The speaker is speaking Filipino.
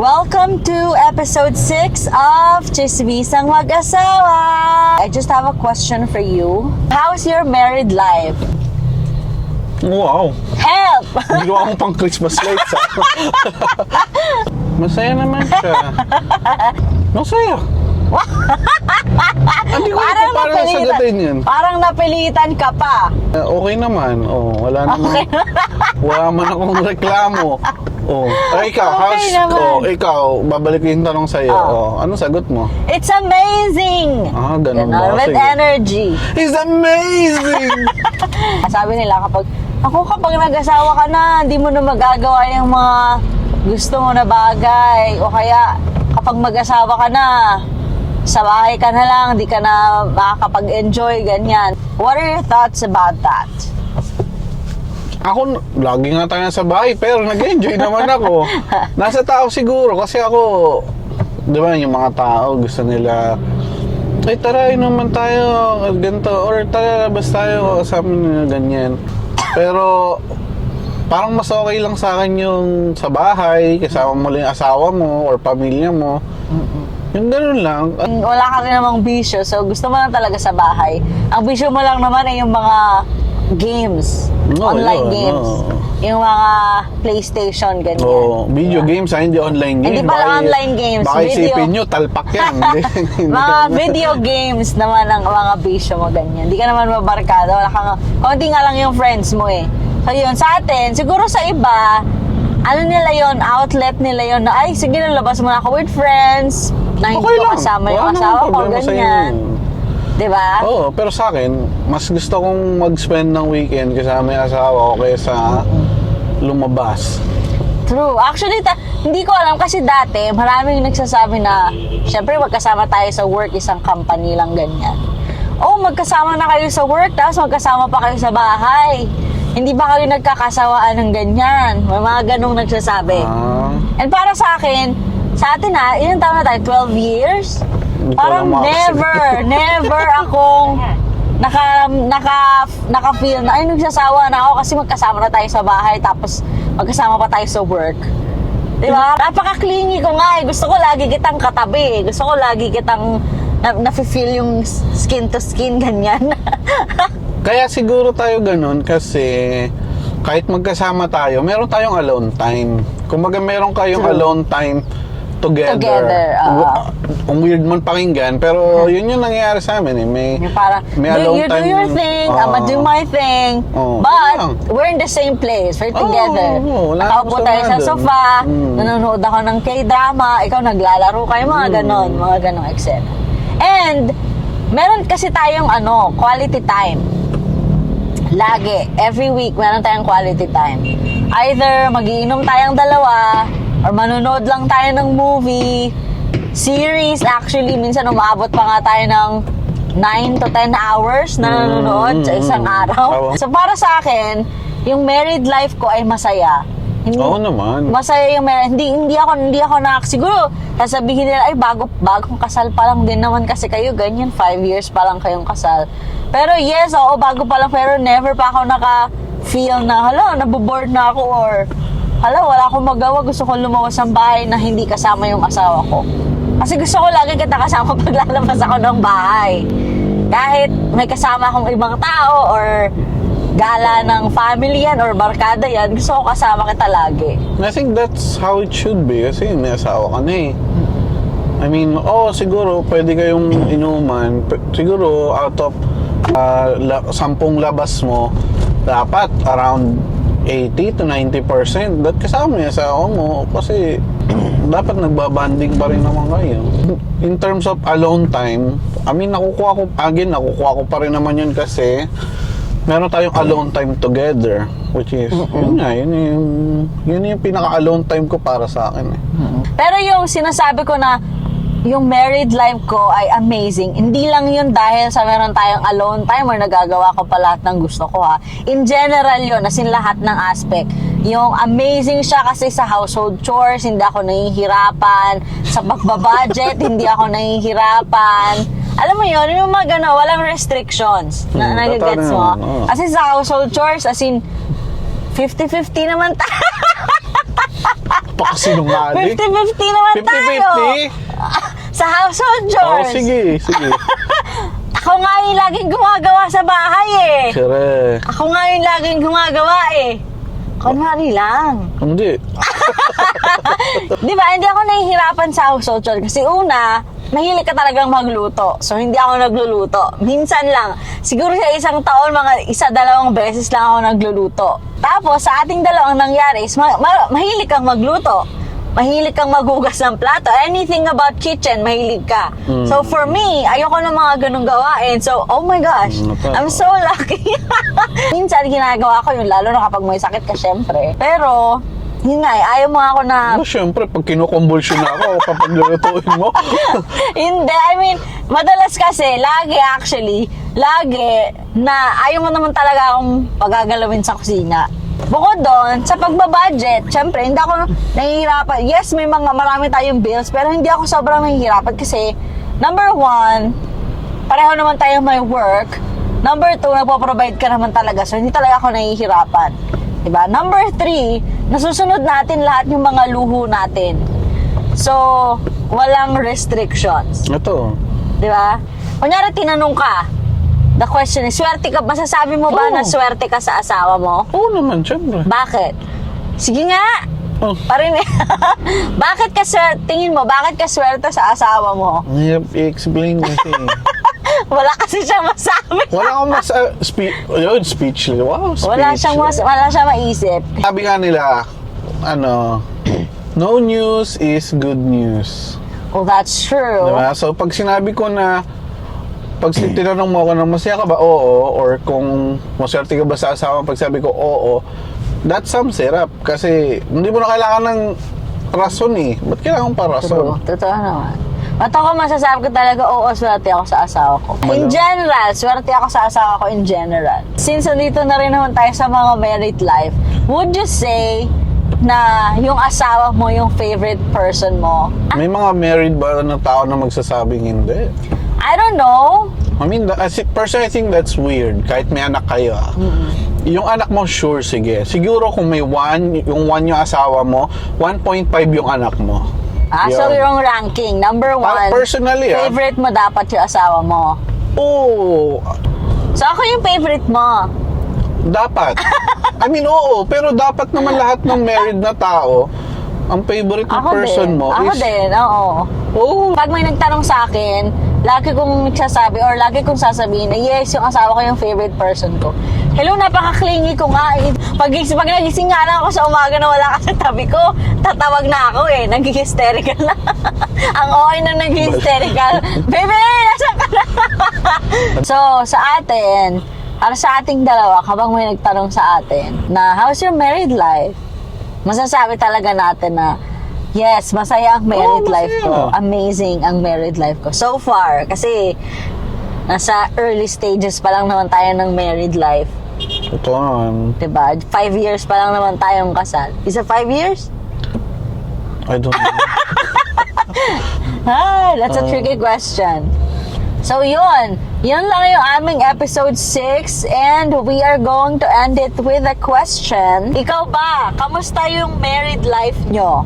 Welcome to episode 6 of Chismisang Mag-asawa. I just have a question for you. How's your married life? Wow! Help! Ginawa akong pang Christmas lights ah. Masaya naman siya. Masaya. Hindi ko Parang paano sagutin yun. Parang napilitan ka pa. Okay naman. Oh, wala naman. Wala man akong reklamo. Oh, ay ikaw, Okay naman. ikaw, babalik yung tanong sa'yo. Oh, ano sagot mo? It's amazing! Ah, ganun ba? With Sige. energy. It's amazing! Sabi nila kapag nag-asawa ka na, hindi mo na magagawa yung mga gusto mo na bagay. O kaya, kapag mag-asawa ka na, sa bahay ka na lang, di ka na makakapag-enjoy, ganyan. What are your thoughts about that? Ako, lagi nga tayo sa bahay, pero nag-enjoy naman ako. Nasa tao siguro, kasi ako, di ba, yung mga tao, gusto nila, ay tara, naman tayo, ganito, or tara, labas tayo, kasama nila, ganyan. Pero, parang mas okay lang sa akin yung sa bahay, kasama mo lang yung asawa mo, or pamilya mo. Yung gano'n lang. Wala ka rin namang bisyo, so gusto mo lang talaga sa bahay. Ang bisyo mo lang naman ay yung mga games, online games. Yung mga PlayStation, ganyan. Video games, hindi online games. Hindi pala online games. Baka isipin nyo, talpak yan. Mga video games naman ang mga bisyo mo, ganyan. Hindi ka naman mabarkada. Wala kang, konti nga lang yung friends mo eh. So yun, sa atin, siguro sa iba, ano nila yon, outlet nila yon na, ay, sige na, labas mo na ako with friends, na hindi ko kasama yung asawa ko, ganyan. Diba? Oo, pero sa akin, mas gusto kong mag-spend ng weekend kasama yung asawa ko kaysa lumabas. True. Actually, hindi ko alam kasi dati, maraming nagsasabi na, syempre magkasama tayo sa work, isang company lang ganyan. Oh, magkasama na kayo sa work, tapos magkasama pa kayo sa bahay. Hindi ba kayo nagkakasawaan ng ganyan? May mga ganong nagsasabi. And para sa akin, sa atin ilang taon na tayo? 12 years? Parang never akong naka-feel na, ay, nagsasawa na ako kasi magkasama na tayo sa bahay tapos magkasama pa tayo sa work. Diba? Napaka-clingy ko nga eh. Gusto ko lagi kitang katabi. Gusto ko lagi kitang na-feel yung skin to skin, ganyan. Kaya siguro tayo ganun kasi kahit magkasama tayo, meron tayong alone time. Kumbaga meron kayong alone time together. Ang weird man pakinggan, pero yun yung nangyayari sa amin eh. May alone time. You do your thing, I'ma do my thing. But, we're in the same place. We're together. Nakaupo tayo sa sofa, nanonood ako ng K-drama, ikaw naglalaro kayo, mga ganon, mga ganong eksena. And, meron kasi tayong quality time. Lagi, every week, meron tayong quality time. Either magiinom tayong dalawa, or manonood lang tayo ng movie, series. Actually, minsan umabot pa nga tayo ng 9 to 10 hours na nanonood sa isang araw. So, para sa akin, yung married life ko ay masaya. Oo naman. Masaya yung married. Hindi ako siguro, sasabihin nila, ay, bagong kasal pa lang din naman kasi kayo, ganyan, 5 years pa lang kayong kasal. Pero yes, oo, bago pa lang, pero never pa ako naka-feel na, hala, naboboard na ako, or hala, wala akong magawa, gusto kong lumawas ng bahay na hindi kasama yung asawa ko. Kasi gusto ko lagi kita kasama pag lalabas ako ng bahay. Kahit may kasama akong ibang tao or gala ng family yan or barkada yan, gusto ko kasama kita lagi. I think that's how it should be kasi may asawa ka na eh. I mean, siguro pwede kayong inuman. Siguro out of 10 labas mo, dapat around 80 to 90% kasama yung asawa mo kasi dapat nagbabanding pa rin naman kayo. In terms of alone time, I mean, nakukuha ko pa rin naman yun kasi meron tayong alone time together, which is yun yung pinaka-alone time ko para sa akin eh. Pero yung sinasabi ko na yung married life ko ay amazing. Hindi lang yun dahil sa meron tayong alone time or nagagawa ko pa lahat ng gusto ko In general yun, as in lahat ng aspect. Yung amazing siya kasi sa household chores, hindi ako nahihirapan. Sa pagbabudget, hindi ako nahihirapan. Alam mo yun, yung mga gano'n, walang restrictions. Nagagets mo? Kasi sa household chores, as in, 50-50 naman tayo. Sinungaling. 50-50 naman tayo. 50-50? Sa household Oo, chores. sige. Ako nga yung laging gumagawa sa bahay eh. Correct. Ako nga yung laging gumagawa eh. Kunwari lang. Hindi. Di ba, hindi ako nahihirapan sa household chores kasi una, mahilig ka talagang magluto. So, hindi ako nagluluto. Minsan lang. Siguro sa isang taon, mga 1-2 beses lang ako nagluluto. Tapos, sa ating dalawang nangyari is, mahilig kang magluto. Mahilig kang maghugas ng plato. Anything about kitchen, mahilig ka. So, for me, ayoko ng mga ganung gawain. So, oh my gosh, I'm so lucky. Minsan, ginagawa ko yun, lalo na kapag may sakit ka, syempre. Pero, yun nga, ayaw mo ako na... Siyempre, pag kinukumbulsyon ako, kapag lulutuin mo. Hindi, I mean, madalas kasi, lagi na ayaw mo naman talaga akong pagagalawin sa kusina. Bukod doon, sa pagbabudget, syempre, hindi ako nahihirapan. Yes, marami tayong bills, pero hindi ako sobrang nahihirapan kasi, number 1, pareho naman tayo may work. Number 2, nagpo-provide ka naman talaga, so hindi talaga ako nahihirapan. Diba? Number 3, nasusunod natin lahat yung mga luho natin. So, walang restrictions. Ito. Diba? Kunyari, tinanong ka, the question is, swerte ka, masasabi mo ba na swerte ka sa asawa mo? Oo naman, siyempre. Bakit? Sige nga. Oh. Parin bakit ka tingin mo, bakit ka swerte sa asawa mo? Hirap i-explain kasi. Wala kasi siya masabi. Wala akong speechless. Wow, speechless. Wala siya maisip. Sabi nga nila, no news is good news. Oh, that's true. Diba? So, pag sinabi ko na, pag tinanong mo ako na masaya ka ba? Oo. Or kung maswerte ka ba sa asawa, pag sabi ko oo, that sums it up. Kasi, hindi mo na kailangan ng rason eh. Ba't kailangan pa rason? Totoo naman. At ako masasabi ko talaga, oo, swerte ako sa asawa ko. In general, swerte ako sa asawa ko in general. Since nandito na rin naman tayo sa mga married life, would you say na yung asawa mo yung favorite person mo? May mga married ba na tao na magsasabing hindi? I don't know. I mean, personally, I think that's weird. Kahit may anak kayo, Yung anak mo, sure, sige. Siguro kung may yung asawa mo, 1.5 yung anak mo. So yung ranking, number 1, personally, favorite mo dapat yung asawa mo. Oo. So ako yung favorite mo. Dapat. I mean, oo. Pero dapat naman lahat ng married na tao, ang favorite na person mo Ako din, oo. Oo. Pag may nagtanong sa akin, lagi kong sasabi or lagi kong sasabihin na yes, yung asawa ko yung favorite person ko. Hello, napaka-clingy ko nga. Pag nagising nga lang ako sa umaga na wala ka sa tabi ko, tatawag na ako eh. Nag-hysterical na. Ang okay na nag-hysterical. Baby, nasaan ka na? So, sa atin, para sa ating dalawa, kapag may nagtanong sa atin na how's your married life? Masasabi talaga natin na yes, masaya ang married life ko. Amazing ang married life ko. So far, kasi nasa early stages pa lang naman tayo ng married life. Totoo naman. Diba? 5 years pa lang naman tayong kasal. Is it 5 years? I don't know. That's a tricky question. So yun lang yung aming episode 6 and we are going to end it with a question. Ikaw ba, kamusta yung married life nyo?